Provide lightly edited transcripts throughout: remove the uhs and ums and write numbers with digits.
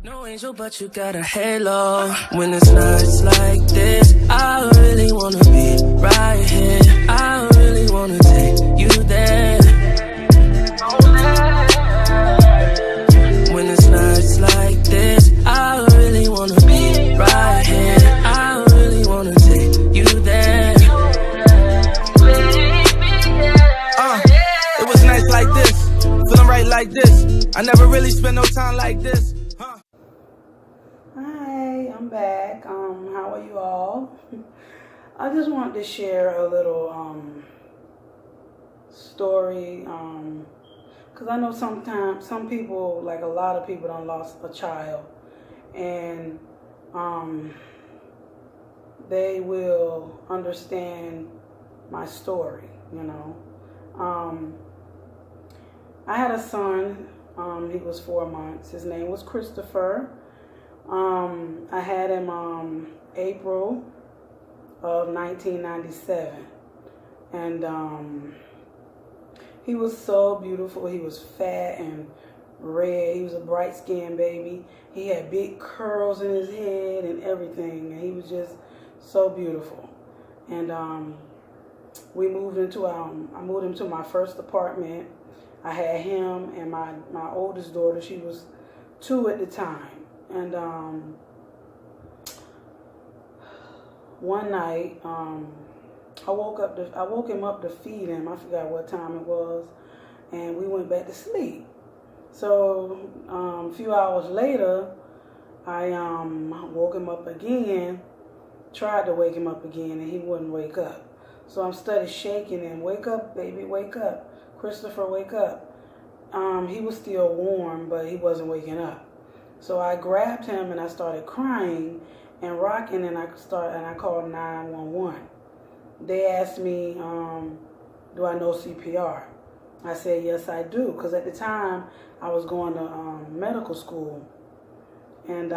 No angel, but you got a halo. When it's nights like this, I really wanna be right here. I really wanna take you there. When it's nights like this, I really wanna be right here. I really wanna take you there. It was nights like this, feeling right like this. I never really spent no time like this. Hi, I'm back. How are you all? I just wanted to share a little story, because I know sometimes some people, like a lot of people, done lost a child, and they will understand my story. I had a son. He was 4 months. His name was Christopher. I had him April of 1997, and he was so beautiful. He was fat and red. He was a bright skinned baby. He had big curls in his head and everything, and he was just so beautiful. And we moved into I moved him to my first apartment. I had him and my oldest daughter. She was 2 at the time. And one night, I woke him up to feed him. I forgot what time it was, and we went back to sleep. So a few hours later, I woke him up again. Tried to wake him up again, and he wouldn't wake up. So I started shaking him. Wake up, baby, wake up. Christopher, wake up. He was still warm, but he wasn't waking up. So I grabbed him and I started crying and rocking, and I called 911. They asked me, do I know CPR? I said, yes, I do, because at the time I was going to medical school. And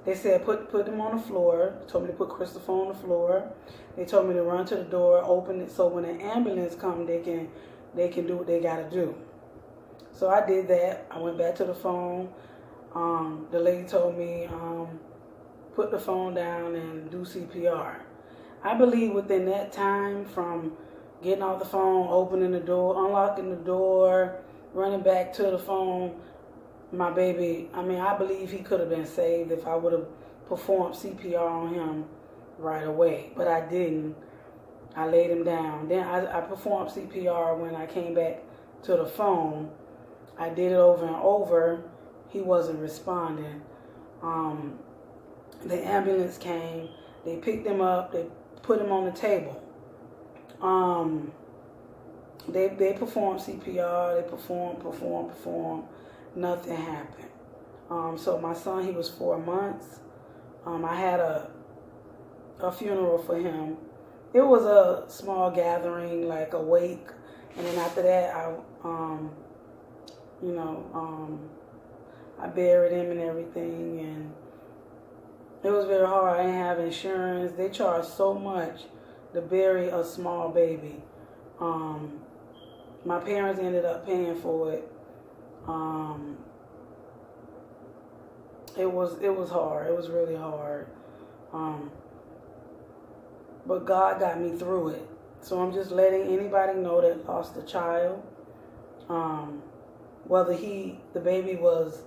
they said, put him on the floor. They told me to put Christopher on the floor. They told me to run to the door, open it, so when an ambulance comes, they can do what they got to do. So I did that. I went back to the phone. The lady told me, put the phone down and do CPR. I believe within that time, from getting off the phone, opening the door, unlocking the door, running back to the phone, my baby, I believe he could have been saved if I would have performed CPR on him right away. But I didn't. I laid him down. Then I performed CPR when I came back to the phone. I did it over and over. He wasn't responding. The ambulance came. They picked him up. They put him on the table. They performed CPR. They performed. Nothing happened. So my son, he was 4 months. I had a funeral for him. It was a small gathering, like a wake, and then after that, I buried him and everything, and it was very hard. I didn't have insurance. They charge so much to bury a small baby. My parents ended up paying for it. It was hard. It was really hard. But God got me through it. So I'm just letting anybody know that lost a child, whether the baby was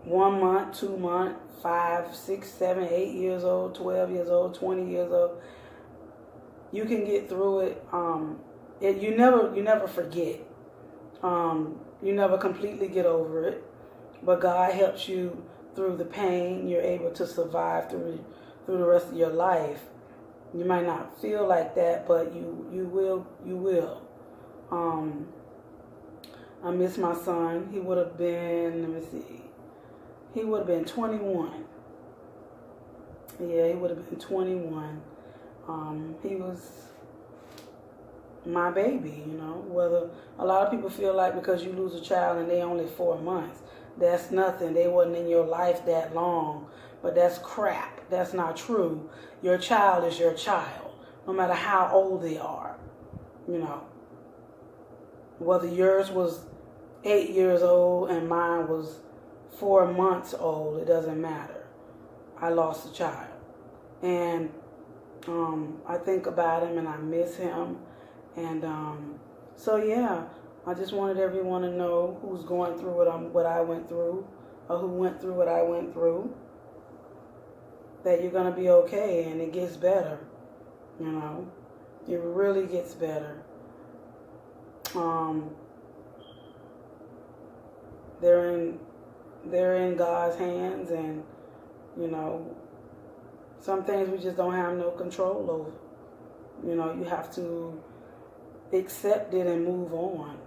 1 month, 2 months, 5, 6, 7, 8 years old, 12 years old, 20 years old, you can get through it. You never forget. You never completely get over it, but God helps you through the pain. You're able to survive through the rest of your life. You might not feel like that, but you will. I miss my son. He would have been, he would have been 21. Yeah, he would have been 21. He was my baby, whether a lot of people feel like because you lose a child and they only 4 months, that's nothing. They wasn't in your life that long, but that's crap. That's not true. Your child is your child, no matter how old they are, Whether yours was 8 years old and mine was 4 months old, it doesn't matter. I lost a child. And I think about him and I miss him. And so yeah, I just wanted everyone to know who's going through what I went through, or who went through what I went through, that you're going to be okay, and it gets better. You know, it really gets better. They're in God's hands, and you know, some things we just don't have no control over. You know, you have to accept it and move on.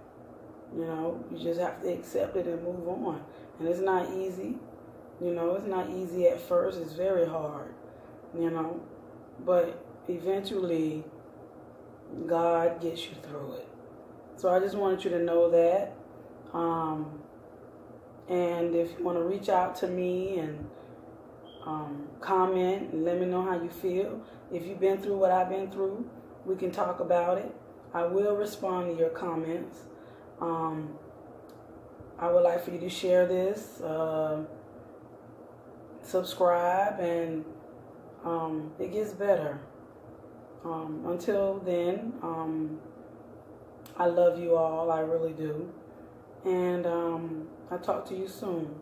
You know, you just have to accept it and move on. And it's not easy. You know, it's not easy at first. It's very hard. You know, but eventually God gets you through it. So I just wanted you to know that. And if you want to reach out to me and comment and let me know how you feel. If you've been through what I've been through, we can talk about it. I will respond to your comments. I would like for you to share this, subscribe, and it gets better. Until then, I love you all, I really do. And I'll talk to you soon.